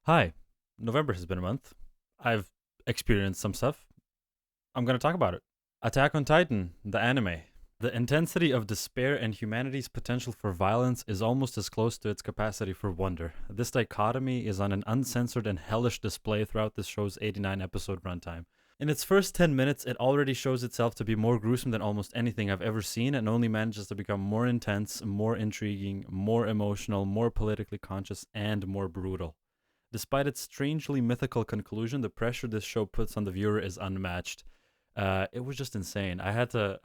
Hi, November has been a month. I've experienced some stuff. I'm going to talk about it. Attack on Titan, the anime. The intensity of despair and humanity's potential for violence is almost as close to its capacity for wonder. This dichotomy is on an uncensored and hellish display throughout this show's 89 episode runtime. In its first 10 minutes, it already shows itself to be more gruesome than almost anything I've ever seen and only manages to become more intense, more intriguing, more emotional, more politically conscious, and more brutal. Despite its strangely mythical conclusion, the pressure this show puts on the viewer is unmatched. It was just insane. I had to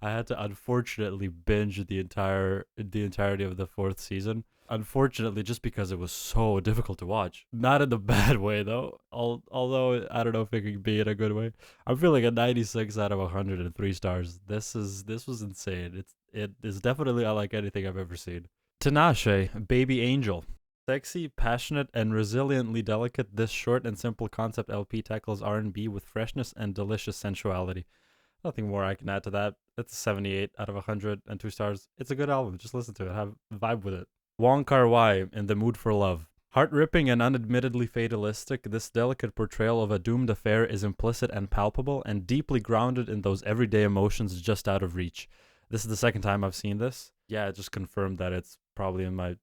unfortunately binge the entirety of the fourth season. Unfortunately, just because it was so difficult to watch. Not in the bad way though. Although I don't know if it could be in a good way. I'm feeling a 96 out of 103 stars. This was insane. It is definitely unlike anything I've ever seen. Tinashe, Baby Angel. Sexy, passionate, and resiliently delicate, this short and simple concept LP tackles R&B with freshness and delicious sensuality. Nothing more I can add to that. It's a 78 out of 102 stars. It's a good album. Just listen to it. Have a vibe with it. Wong In the Mood for Love. Heart-ripping and unadmittedly fatalistic, this delicate portrayal of a doomed affair is implicit and palpable and deeply grounded in those everyday emotions just out of reach. This is the second time I've seen this. Yeah, it just confirmed that it's probably in my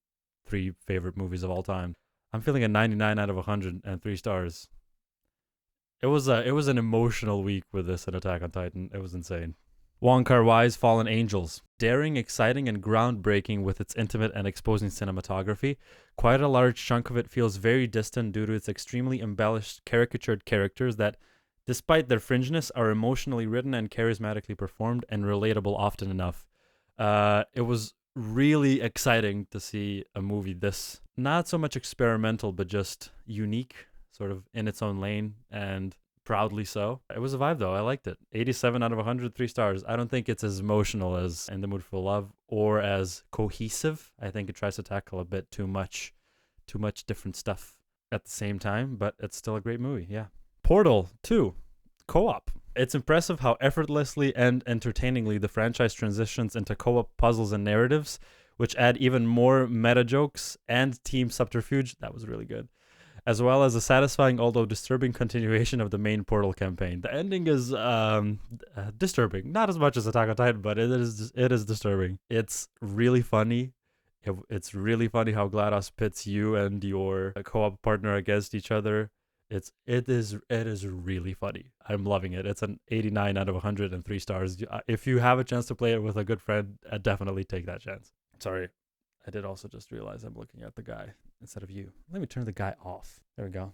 3 favorite movies of all time. I'm feeling a 99 out of 103 stars. It was an emotional week with this in Attack on Titan. It was insane. Wong Kar-wai's Fallen Angels. Daring, exciting, and groundbreaking with its intimate and exposing cinematography, quite a large chunk of it feels very distant due to its extremely embellished, caricatured characters that, despite their fringeness, are emotionally written and charismatically performed and relatable often enough. It was really exciting to see a movie this not so much experimental but just unique, sort of in its own lane, and proudly so. It was a vibe though. I liked it. 87 out of 103 stars. I don't think it's as emotional as In the Mood for Love or as cohesive. I think it tries to tackle a bit too much different stuff at the same time, but it's still a great movie. Yeah. Portal 2 Co-op. It's impressive how effortlessly and entertainingly the franchise transitions into co-op puzzles and narratives, which add even more meta jokes and team subterfuge. That was really good. As well as a satisfying, although disturbing continuation of the main Portal campaign. The ending is disturbing. Not as much as Attack on Titan, but it is disturbing. It's really funny. It's really funny how GLaDOS pits you and your co-op partner against each other. It is really funny. I'm loving it. It's an 89 out of 103 stars. If you have a chance to play it with a good friend, definitely take that chance. Sorry, I did also just realize I'm looking at the guy instead of you. Let me turn the guy off. There we go.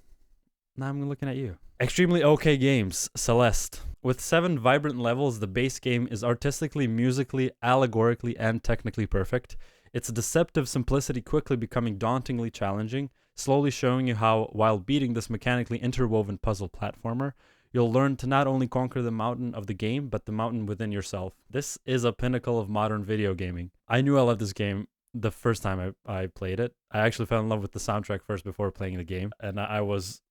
Now I'm looking at you. Extremely okay games. Celeste. With 7 vibrant levels, the base game is artistically, musically, allegorically, and technically perfect. Its deceptive simplicity quickly becoming dauntingly challenging, slowly showing you how, while beating this mechanically interwoven puzzle platformer, you'll learn to not only conquer the mountain of the game, but the mountain within yourself. This is a pinnacle of modern video gaming. I knew I loved this game the first time I played it. I actually fell in love with the soundtrack first before playing the game, and I was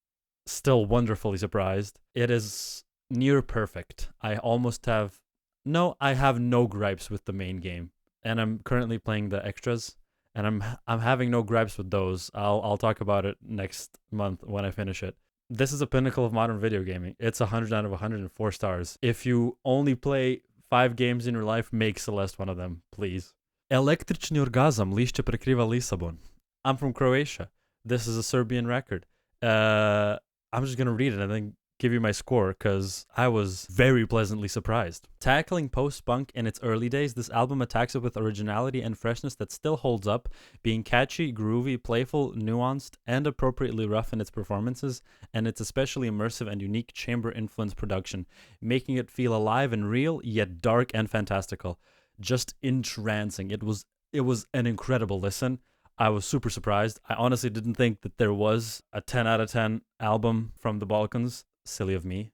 still wonderfully surprised. It is near perfect. I have no gripes with the main game, and I'm currently playing the extras, and I'm having no gripes with those. I'll talk about it next month when I finish it. This is a pinnacle of modern video gaming. It's 100 out of 104 stars. If you only play 5 games in your life, make Celeste one of them, please. Električni Orgazam, Lišće, Prekriva, Lisabon. I'm from Croatia. This is a Serbian record. I'm just going to read it and then give you my score because I was very pleasantly surprised. Tackling post-punk in its early days, this album attacks it with originality and freshness that still holds up, being catchy, groovy, playful, nuanced, and appropriately rough in its performances, and its especially immersive and unique chamber-influenced production, making it feel alive and real, yet dark and fantastical. Just entrancing. It was an incredible listen. I was super surprised. I honestly didn't think that there was a 10 out of 10 album from the Balkans. Silly of me.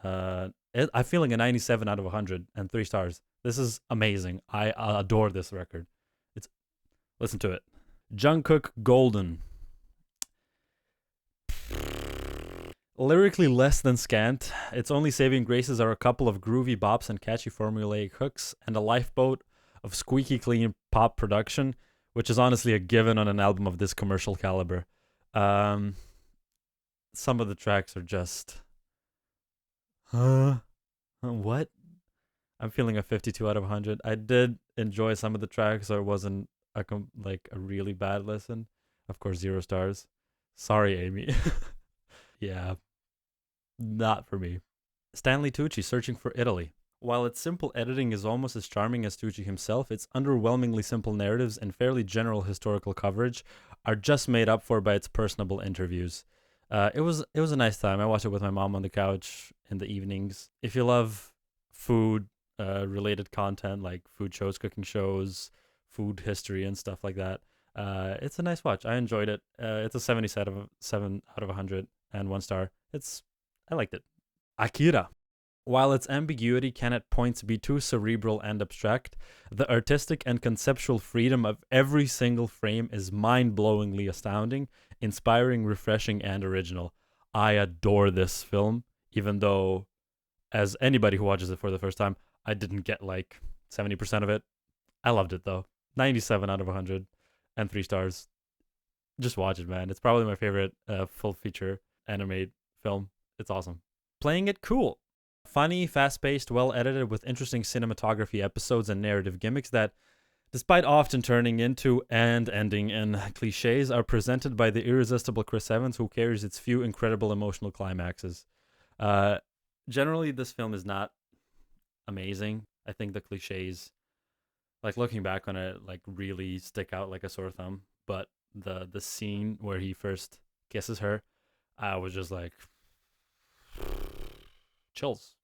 I'm feeling a 97 out of 103 stars. This is amazing. I adore this record. Listen to it. JungKook Golden. Lyrically less than scant, its only saving graces are a couple of groovy bops and catchy formulaic hooks, and a lifeboat of squeaky clean pop production, which is honestly a given on an album of this commercial caliber. Um, some of the tracks are just, huh? What? I'm feeling a 52 out of 100. I did enjoy some of the tracks, so it wasn't like a really bad listen. Of course, 0 stars. Sorry, Amy. Yeah, not for me. Stanley Tucci, Searching for Italy. While its simple editing is almost as charming as Tucci himself, its underwhelmingly simple narratives and fairly general historical coverage are just made up for by its personable interviews. It was a nice time. I watched it with my mom on the couch in the evenings. If you love food related content like food shows, cooking shows, food history, and stuff like that, it's a nice watch. I enjoyed it. It's a 77 out of 100 and 1 star. I liked it. AKIRA. While its ambiguity can at points be too cerebral and abstract, the artistic and conceptual freedom of every single frame is mind-blowingly astounding, inspiring, refreshing, and original. I adore this film, even though, as anybody who watches it for the first time, I didn't get like 70% of it. I loved it though. 97 out of 100 and 3 stars. Just watch it, man. It's probably my favorite full feature anime film. It's awesome. Playing it cool. Funny, fast-paced, well-edited with interesting cinematography episodes and narrative gimmicks that, despite often turning into and ending in cliches, are presented by the irresistible Chris Evans, who carries its few incredible emotional climaxes. Generally, this film is not amazing. I think the cliches, like looking back on it, like really stick out like a sore thumb. But the scene where he first kisses her, I was just like chills.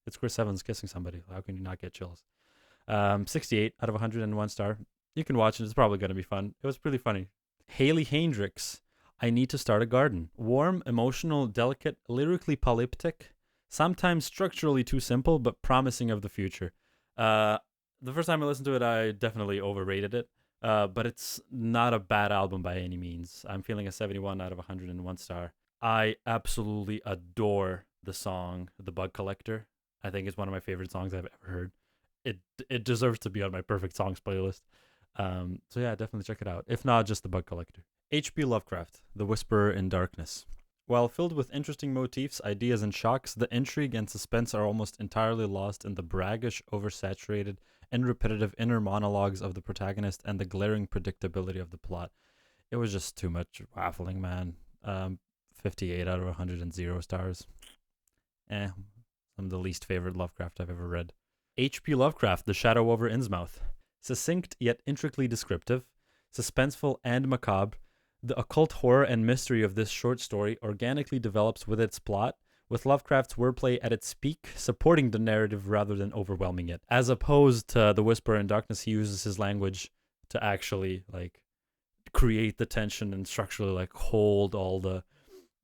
It's Chris Evans kissing somebody. How can you not get chills? 68 out of 101 star. You can watch it. It's probably going to be fun. It was pretty funny. Heynderickx, I Need to Start a Garden. Warm, emotional, delicate, lyrically polyptic, sometimes structurally too simple, but promising of the future. The first time I listened to it, I definitely overrated it. But it's not a bad album by any means. I'm feeling a 71 out of 101 star. I absolutely adore the song "The Bug Collector." I think it's one of my favorite songs I've ever heard. It deserves to be on my perfect songs playlist. So yeah, definitely check it out. If not, just "The Bug Collector." H.P. Lovecraft, The Whisperer in Darkness. While filled with interesting motifs, ideas, and shocks, the intrigue and suspense are almost entirely lost in the braggish, oversaturated, and repetitive inner monologues of the protagonist and the glaring predictability of the plot. It was just too much waffling, man. 58 out of 100 stars. I'm the least favorite Lovecraft I've ever read. H.P. Lovecraft, The Shadow over Innsmouth. Succinct yet intricately descriptive, suspenseful and macabre, the occult horror and mystery of this short story organically develops with its plot, with Lovecraft's wordplay at its peak, supporting the narrative rather than overwhelming it. As opposed to The Whisperer in Darkness, he uses his language to actually create the tension and structurally hold all the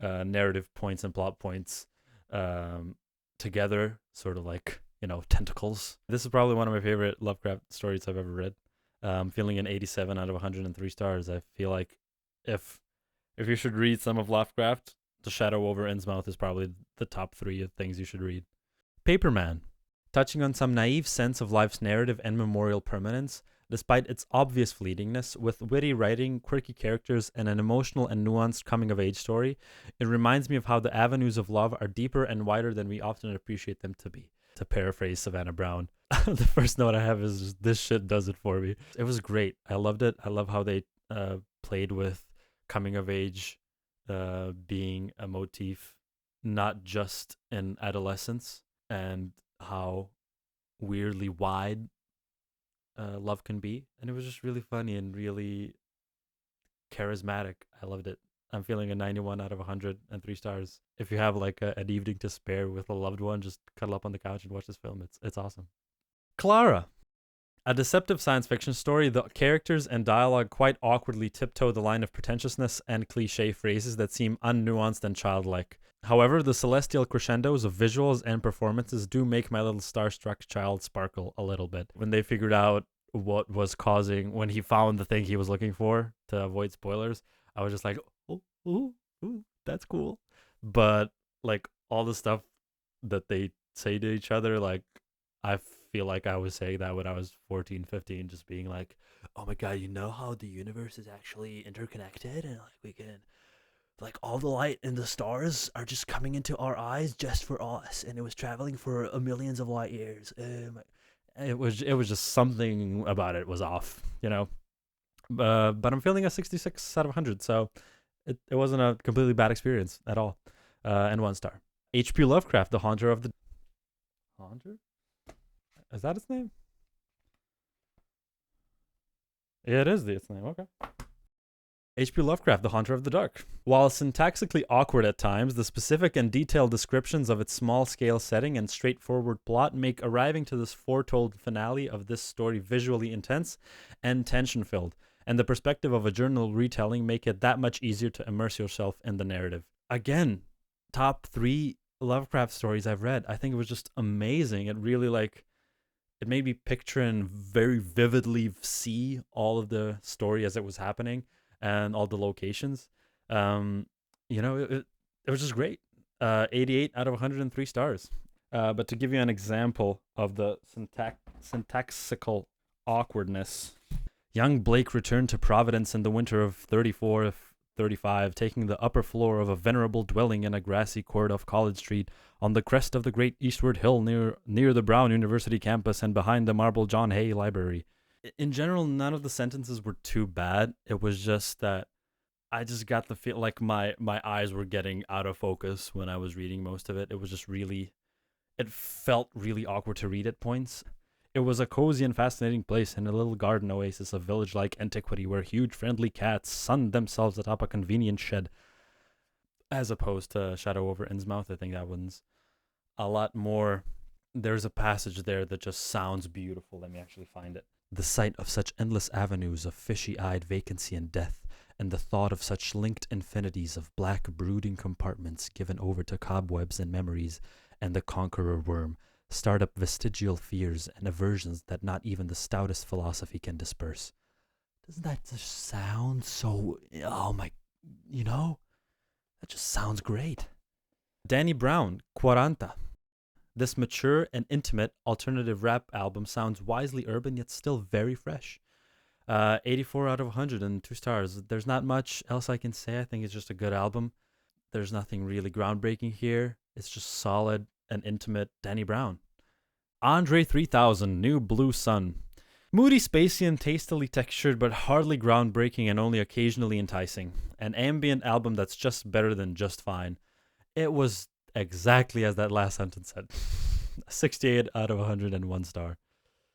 narrative points and plot points together, sort of tentacles. This is probably one of my favorite Lovecraft stories I've ever read. I'm feeling an 87 out of 103 stars. I feel like if you should read some of Lovecraft, The Shadow over Innsmouth is probably the top 3 of things you should read. Paperman, touching on some naive sense of life's narrative and memorial permanence, despite its obvious fleetingness, with witty writing, quirky characters, and an emotional and nuanced coming-of-age story, it reminds me of how the avenues of love are deeper and wider than we often appreciate them to be. To paraphrase Savannah Brown, the first note I have is, "This shit does it for me." It was great. I loved it. I love how they played with coming-of-age being a motif, not just in adolescence, and how weirdly wide love can be. And it was just really funny and really charismatic. I loved it. I'm feeling a 91 out of 103 stars. If you have an evening to spare with a loved one, just cuddle up on the couch and watch this film. It's awesome. Clara, a deceptive science fiction story. The characters and dialogue quite awkwardly tiptoe the line of pretentiousness and cliche phrases that seem unnuanced and childlike. However, the celestial crescendos of visuals and performances do make my little starstruck child sparkle a little bit. When they figured out what was causing, when he found the thing he was looking for, to avoid spoilers, I was just like, oh, ooh, that's cool. But all the stuff that they say to each other, I feel like I was saying that when I was 14, 15, just being like, oh my god, you know how the universe is actually interconnected, and like we can, like, all the light and the stars are just coming into our eyes just for us, and it was traveling for a millions of light years. It was just something about it was off, you know. But I'm feeling a 66 out of 100, so it wasn't a completely bad experience at all. And 1 star. H.P. Lovecraft, the Haunter of the Haunter? Is that its name? Yeah, it is its name. Okay. H.P. Lovecraft, The Haunter of the Dark. While syntaxically awkward at times, the specific and detailed descriptions of its small-scale setting and straightforward plot make arriving to this foretold finale of this story visually intense and tension-filled, and the perspective of a journal retelling make it that much easier to immerse yourself in the narrative. Again, top 3 Lovecraft stories I've read. I think it was just amazing. It really, like, it made me picture and very vividly see all of the story as it was happening and all the locations. You know, it was just great. 88 out of 103 stars. But to give you an example of the syntaxical awkwardness, young Blake returned to Providence in the winter of 34-35, taking the upper floor of a venerable dwelling in a grassy court off College Street on the crest of the great eastward hill near the Brown University campus and behind the marble John Hay Library. In general, none of the sentences were too bad. It was just that I just got the feel like my eyes were getting out of focus when I was reading most of it. It was just really, it felt really awkward to read at points. It was a cozy and fascinating place in a little garden oasis of village-like antiquity where huge friendly cats sunned themselves atop a convenient shed. As opposed to Shadow over Innsmouth, I think that one's a lot more. There's a passage there that just sounds beautiful. Let me actually find it. The sight of such endless avenues of fishy-eyed vacancy and death, and the thought of such linked infinities of black brooding compartments given over to cobwebs and memories and the conqueror worm, start up vestigial fears and aversions that not even the stoutest philosophy can disperse. Doesn't that just sound so, oh my, you know? That just sounds great. Danny Brown, Quaranta. This mature and intimate alternative rap album sounds wisely urban yet still very fresh. 84 out of 100 and 2 stars. There's not much else I can say. I think it's just a good album. There's nothing really groundbreaking here. It's just solid and intimate Danny Brown. André 3000, New Blue Sun. Moody, spacey, and tastily textured, but hardly groundbreaking and only occasionally enticing. An ambient album that's just better than just fine. It was exactly as that last sentence said. 68 out of 101 star.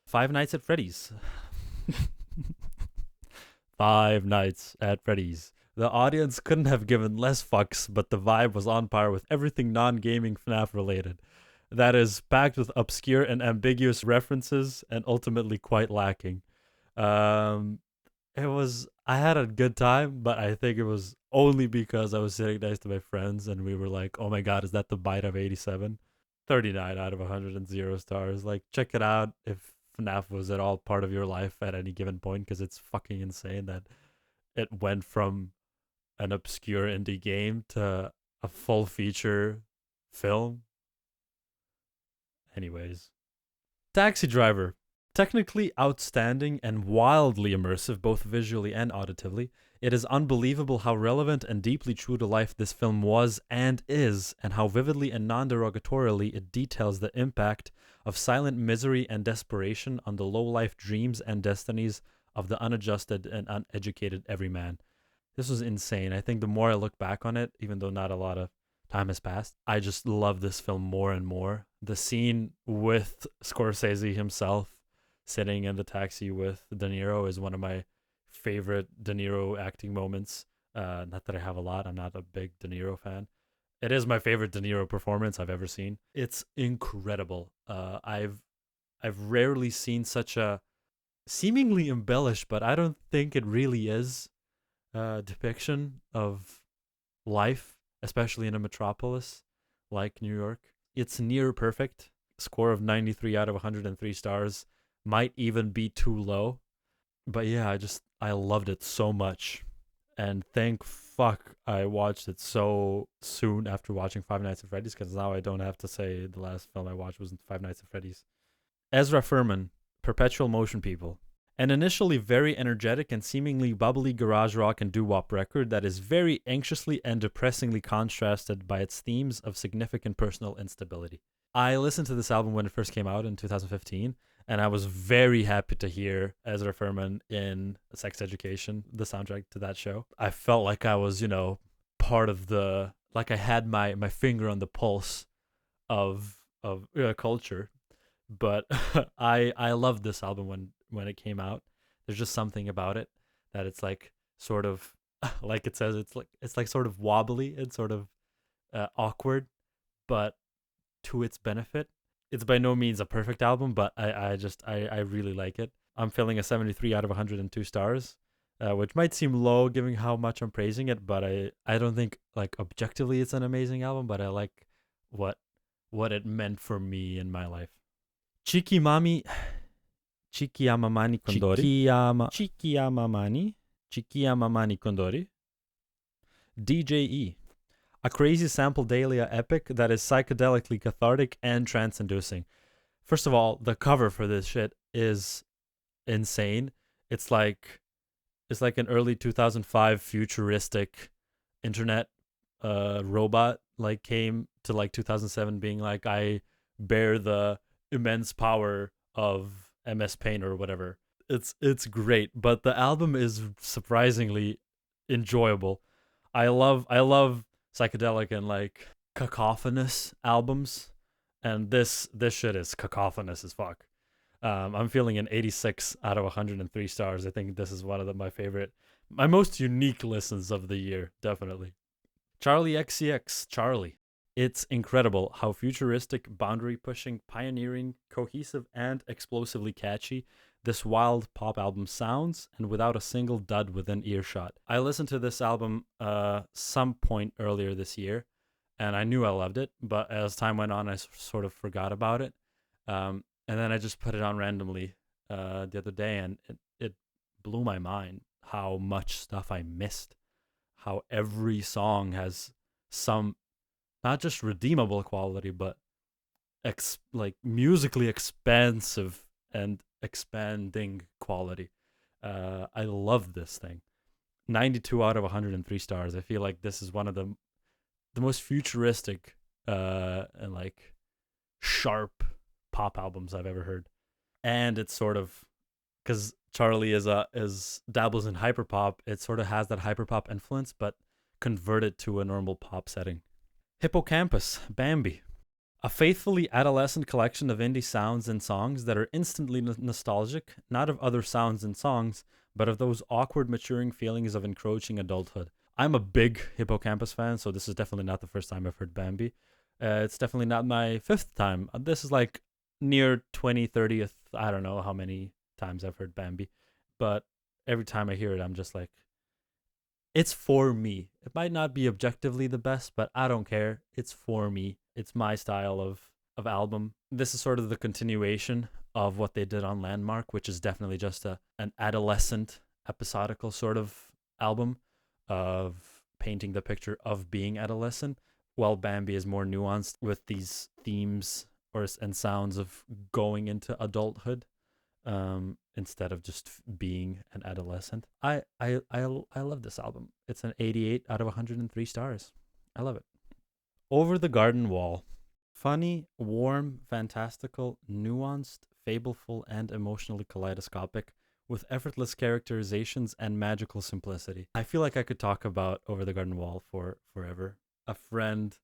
Five Nights at Freddy's. Five Nights at Freddy's. The audience couldn't have given less fucks, but the vibe was on par with everything non-gaming FNAF related. That is, packed with obscure and ambiguous references and ultimately quite lacking. I had a good time, but I think it was only because I was sitting next to my friends and we were like, oh my god, is that the bite of 87? 39 out of 100 stars. Like, check it out if FNAF was at all part of your life at any given point, because it's fucking insane that it went from an obscure indie game to a full feature film. Anyways. Taxi Driver. Technically outstanding and wildly immersive both visually and auditively, it is unbelievable how relevant and deeply true to life this film was and is, and how vividly and non-derogatorily it details the impact of silent misery and desperation on the low-life dreams and destinies of the unadjusted and uneducated everyman. This was insane. I think the more I look back on it, even though not a lot of time has passed, I just love this film more and more. The scene with Scorcese himself sitting in the taxi with De Niro is one of my favorite De Niro acting moments. Not that I have a lot. I'm not a big De Niro fan. It is my favorite De Niro performance I've ever seen. It's incredible. I've rarely seen such a seemingly embellished, but I don't think it really is, depiction of life, especially in a metropolis like New York. It's near perfect. Score of 93 out of 103 stars. Might even be too low. But yeah, I loved it so much. And thank fuck I watched it so soon after watching Five Nights at Freddy's, because now I don't have to say the last film I watched was Five Nights at Freddy's. Ezra Furman, Perpetual Motion People. An initially very energetic and seemingly bubbly garage rock and doo-wop record that is very anxiously and depressingly contrasted by its themes of significant personal instability. I listened to this album when it first came out in 2015, and I was very happy to hear Ezra Furman in Sex Education, the soundtrack to that show. I felt like I was, part of like I had my finger on the pulse of culture. But I loved this album when it came out. There's just something about it that it's like sort of like it says it's like sort of wobbly and sort of awkward, but to its benefit. It's by no means a perfect album, but I really like it. I'm feeling a 73 out of 102 stars, which might seem low given how much I'm praising it, but I don't think like objectively it's an amazing album, but I like what it meant for me in my life. Chuquiamamani-Condori. DJE. A crazy sample Dahlia epic that is psychedelically cathartic and trance-inducing. First of all, the cover for this shit is insane. It's like an early 2005 futuristic internet robot like came to like 2007 being like, I bear the immense power of MS Paint or whatever. It's great, but the album is surprisingly enjoyable. I love psychedelic and like cacophonous albums, and this shit is cacophonous as fuck. I'm feeling an 86 out of 103 stars. I think this is one of my most unique listens of the year, definitely. Charli XCX, Charli. It's incredible how futuristic, boundary-pushing, pioneering, cohesive, and explosively catchy this wild pop album sounds, and without a single dud within earshot. I listened to this album some point earlier this year, and I knew I loved it, but as time went on, I sort of forgot about it. And then I just put it on randomly the other day, and it blew my mind how much stuff I missed. How every song has some, not just redeemable quality, but like musically expansive and expanding quality. I love this thing. 92 out of 103 stars. I feel like this is one of the most futuristic and like sharp pop albums I've ever heard. And it's sort of, because Charli is dabbles in hyperpop, it sort of has that hyperpop influence, but converted to a normal pop setting. Hippocampus, Bambi. A faithfully adolescent collection of indie sounds and songs that are instantly nostalgic, not of other sounds and songs, but of those awkward maturing feelings of encroaching adulthood. I'm a big Hippocampus fan, so this is definitely not the first time I've heard Bambi. It's definitely not my fifth time. This is like near 20, 30th. I don't know how many times I've heard Bambi, but every time I hear it, I'm just like, it's for me. It might not be objectively the best, but I don't care. It's for me. It's my style of album. This is sort of the continuation of what they did on Landmark, which is definitely just an adolescent episodical sort of album of painting the picture of being adolescent, while Bambi is more nuanced with these themes and sounds of going into adulthood. Instead of just being an adolescent. I love this album. It's an 88 out of 103 stars. I love it. Over the Garden Wall. Funny, warm, fantastical, nuanced, fableful, and emotionally kaleidoscopic, with effortless characterizations and magical simplicity. I feel like I could talk about Over the Garden Wall for forever. A friend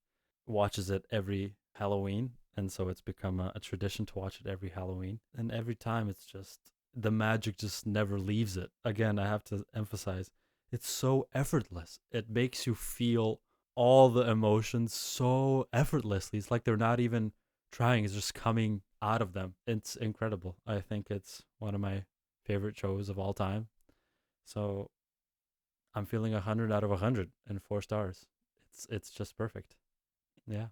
watches it every Halloween, and so it's become a tradition to watch it every Halloween. And every time it's just, the magic just never leaves it. Again, I have to emphasize, it's so effortless. It makes you feel all the emotions so effortlessly. It's like they're not even trying, it's just coming out of them. It's incredible. I think it's one of my favorite shows of all time. So I'm feeling 100 out of 100 and 4 stars. It's just perfect. Yeah.